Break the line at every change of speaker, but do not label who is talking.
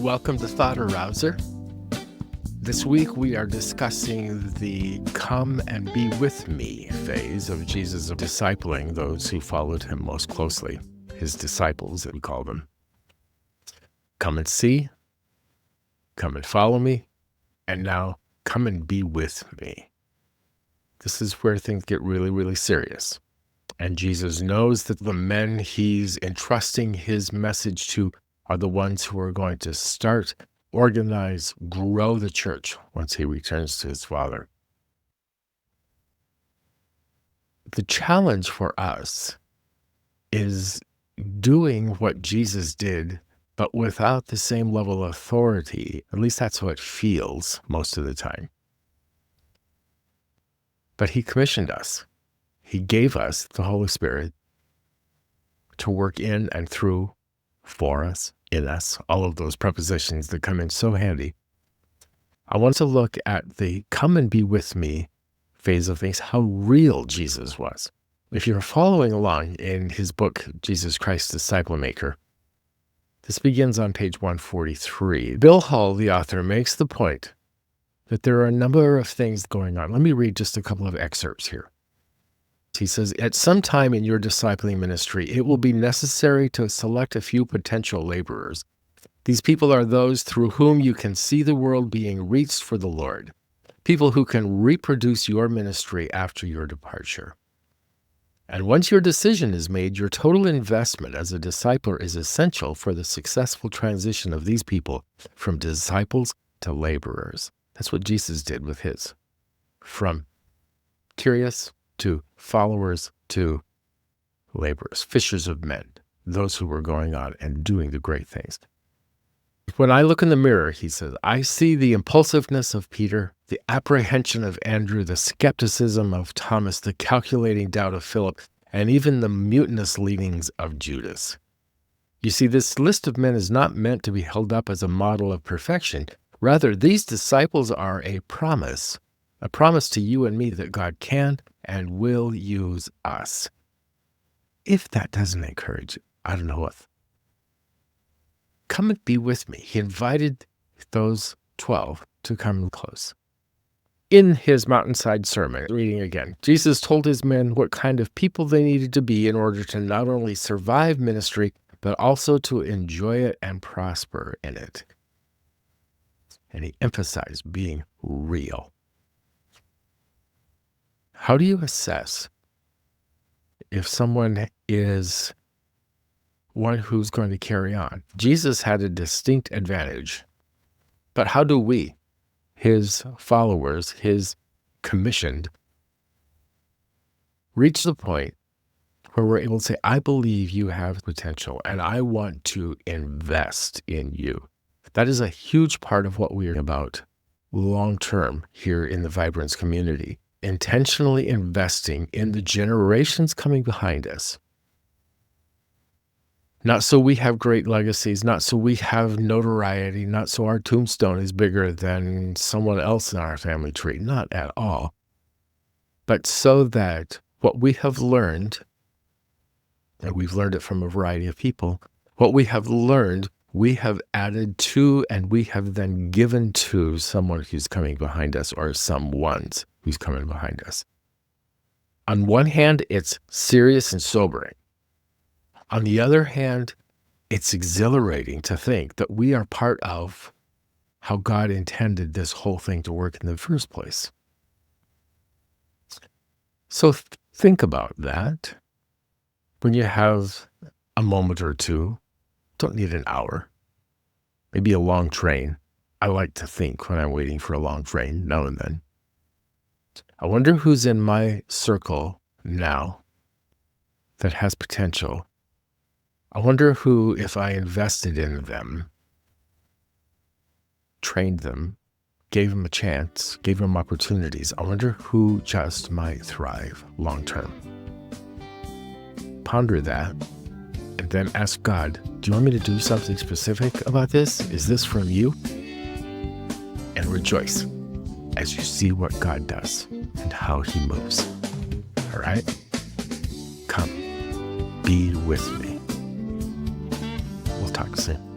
welcome to Thought Arouser. This week we are discussing the come and be with me phase of Jesus of discipling those who followed him most closely, his disciples, as we call them. Come and see, come and follow me, and now come and be with me. This is where things get really, really serious. And Jesus knows that the men he's entrusting his message to are the ones who are going to start, organize, grow the church once he returns to his Father. The challenge for us is doing what Jesus did, but without the same level of authority. At least that's how it feels most of the time. But he commissioned us. He gave us the Holy Spirit to work in and through, for us, in us, all of those prepositions that come in so handy. I want to look at the come and be with me phase of things, how real Jesus was. If you're following along in his book, Jesus Christ, Disciple Maker, this begins on page 143. Bill Hull, the author, makes the point that there are a number of things going on. Let me read just a couple of excerpts here. He says, at some time in your discipling ministry, it will be necessary to select a few potential laborers. These people are those through whom you can see the world being reached for the Lord, people who can reproduce your ministry after your departure. And once your decision is made, your total investment as a discipler is essential for the successful transition of these people from disciples to laborers. That's what Jesus did with his. From curious to followers to laborers, fishers of men, those who were going on and doing the great things. When I look in the mirror, he says, I see the impulsiveness of Peter, the apprehension of Andrew, the skepticism of Thomas, the calculating doubt of Philip, and even the mutinous leanings of Judas. You see, this list of men is not meant to be held up as a model of perfection. Rather, these disciples are a promise to you and me that God can and will use us. If that doesn't encourage you, I don't know what. Come and be with me. He invited those 12 to come close. In his mountainside sermon, reading again, Jesus told his men what kind of people they needed to be in order to not only survive ministry, but also to enjoy it and prosper in it. And he emphasized being real. How do you assess if someone is one who's going to carry on? Jesus had a distinct advantage. But how do we, his followers, his commissioned, reach the point where we're able to say, I believe you have potential and I want to invest in you? That is a huge part of what we're about long-term here in the Vibrance community. Intentionally investing in the generations coming behind us. Not so we have great legacies, not so we have notoriety, not so our tombstone is bigger than someone else in our family tree, not at all. But so that what we have learned, and we've learned it from a variety of people, what we have learned, we have added to and we have then given to someone who's coming behind us or someone's who's coming behind us. On one hand, it's serious and sobering. On the other hand, it's exhilarating to think that we are part of how God intended this whole thing to work in the first place. So think about that. When you have a moment or two, don't need an hour, maybe a long train. I like to think when I'm waiting for a long train now and then. I wonder who's in my circle now that has potential. I wonder who, if I invested in them, trained them, gave them a chance, gave them opportunities, I wonder who just might thrive long term. Ponder that and then ask God, do you want me to do something specific about this? Is this from you? And rejoice as you see what God does and how he moves. All right? Come, be with me. We'll talk soon.